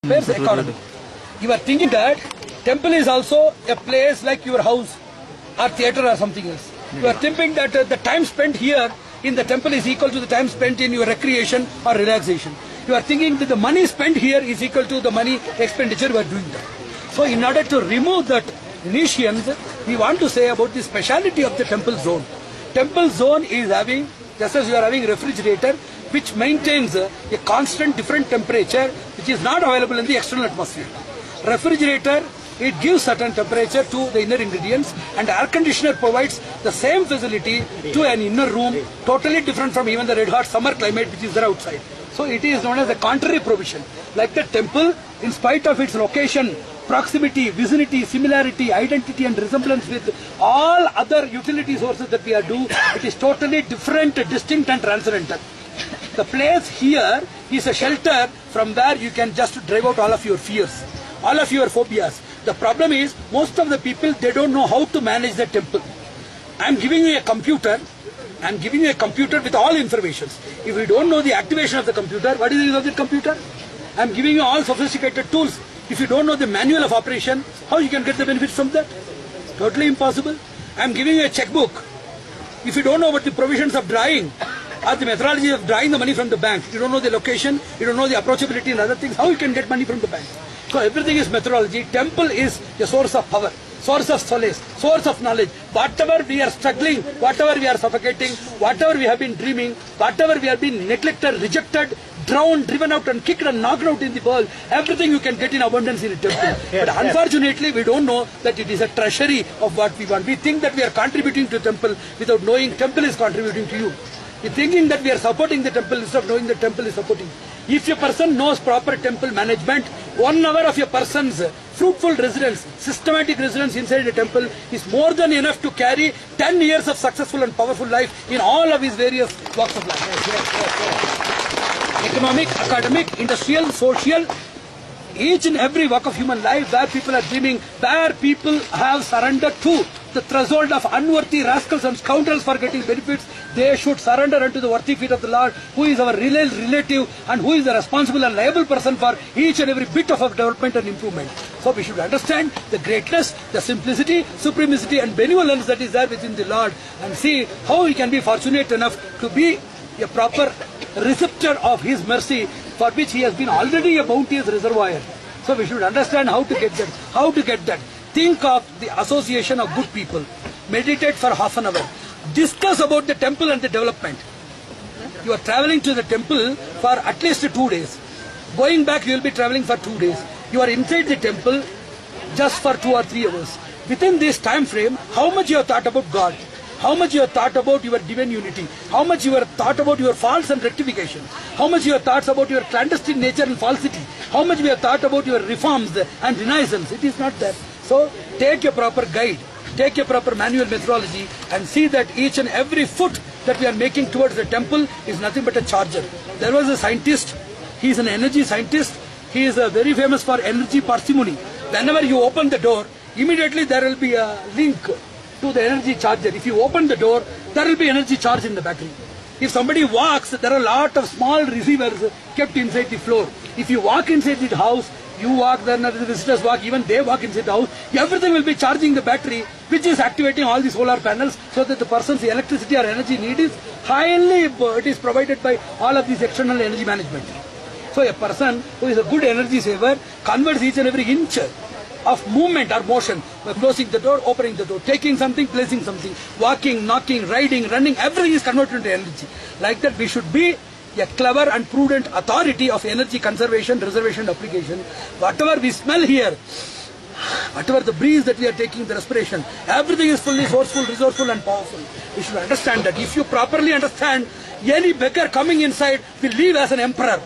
Where's the economy? You are thinking that temple is also a place like your house or theatre or something else. You are thinking that the time spent here in the temple is equal to the time spent in your recreation or relaxation. You are thinking that the money spent here is equal to the money expenditure you are doing that. So in order to remove that Venetians, we want to say about the speciality of the temple zone. Temple zone is having, just as you are having refrigerator, which maintains a constant different temperature which is not available in the external atmosphere. Refrigerator, it gives certain temperature to the inner ingredients, and air conditioner provides the same facility to an inner room, totally different from even the red hot summer climate which is there outside. So it is known as a contrary provision. Like the temple, in spite of its location, proximity, vicinity, similarity, identity and resemblance with all other utility sources that we are doing, it is totally different, distinct and transcendental. The place here is a shelter from where you can just drive out all of your fears, all of your phobias. The problem is, most of the people, they don't know how to manage the temple. I am giving you a computer. I am giving you a computer with all information. If you don't know the activation of the computer, what is the use of the computer? I am giving you all sophisticated tools. If you don't know the manual of operation, how you can get the benefits from that? Totally impossible. I am giving you a checkbook. If you don't know what the provisions of drawing or the methodology of drawing the money from the bank, you don't know the location, you don't know the approachability and other things, how you can get money from the bank? So everything is methodology. Temple is a source of power, source of solace, source of knowledge. Whatever we are struggling, whatever we are suffocating, whatever we have been dreaming, whatever we have been neglected, rejected, drowned, driven out and kicked and knocked out in the world, everything you can get in abundance in a temple. But unfortunately, we don't know that it is a treasury of what we want. We think that we are contributing to temple without knowing temple is contributing to you. We are thinking that we are supporting the temple instead of knowing the temple is supporting. If a person knows proper temple management, 1 hour of a person's fruitful residence, systematic residence inside the temple is more than enough to carry 10 years of successful and powerful life in all of his various walks of life. Economic, academic, industrial, social, each and every walk of human life where people are dreaming, where people have surrendered to the threshold of unworthy rascals and scoundrels for getting benefits, they should surrender unto the worthy feet of the Lord, who is our real relative and who is the responsible and liable person for each and every bit of our development and improvement. So we should understand the greatness, the simplicity, supremacy and benevolence that is there within the Lord, and see how we can be fortunate enough to be a proper receptor of His mercy, for which He has been already a bounteous reservoir. So we should understand how to get that. How to get that. Think of the association of good people. Meditate for half an hour. Discuss about the temple and the development. You are traveling to the temple for at least 2 days. Going back, you will be traveling for 2 days. You are inside the temple just for 2 or 3 hours. Within this time frame, how much you have thought about God? How much you have thought about your divine unity? How much you have thought about your faults and rectification? How much you have thought about your clandestine nature and falsity? How much we have thought about your reforms and renaissance? It is not there. So take a proper guide, take a proper manual methodology and see that each and every foot that we are making towards the temple is nothing but a charger. There was a scientist, he is an energy scientist, he is very famous for energy parsimony. Whenever you open the door, immediately there will be a link to the energy charger. If you open the door, there will be energy charge in the battery. If somebody walks, there are a lot of small receivers kept inside the floor. If you walk inside the house, you walk, then the visitors walk, even they walk inside the house, everything will be charging the battery, which is activating all the solar panels, so that the person's electricity or energy need is highly, it is provided by all of these external energy management. So a person who is a good energy saver converts each and every inch of movement or motion by closing the door, opening the door, taking something, placing something, walking, knocking, riding, running, everything is converted into energy. Like that, we should be a clever and prudent authority of energy conservation, reservation, application. Whatever we smell here, whatever the breeze that we are taking, the respiration, everything is fully sourceful, resourceful and powerful. We should understand that. If you properly understand, any beggar coming inside will leave as an emperor.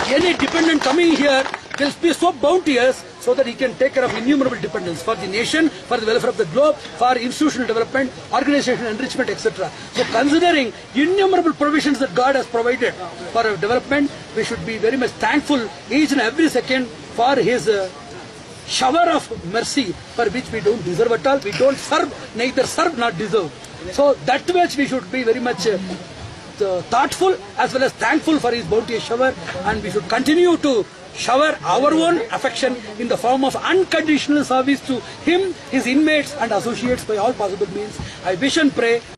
Any dependent coming here will be so bounteous so that he can take care of innumerable dependents for the nation, for the welfare of the globe, for institutional development, organizational enrichment, etc. So considering innumerable provisions that God has provided for our development, we should be very much thankful each and every second for His shower of mercy, for which we don't deserve at all. We don't serve, neither serve nor deserve. So that much we should be very much thoughtful as well as thankful for his bounteous shower, and we should continue to shower our own affection in the form of unconditional service to him, his inmates and associates by all possible means. I wish and pray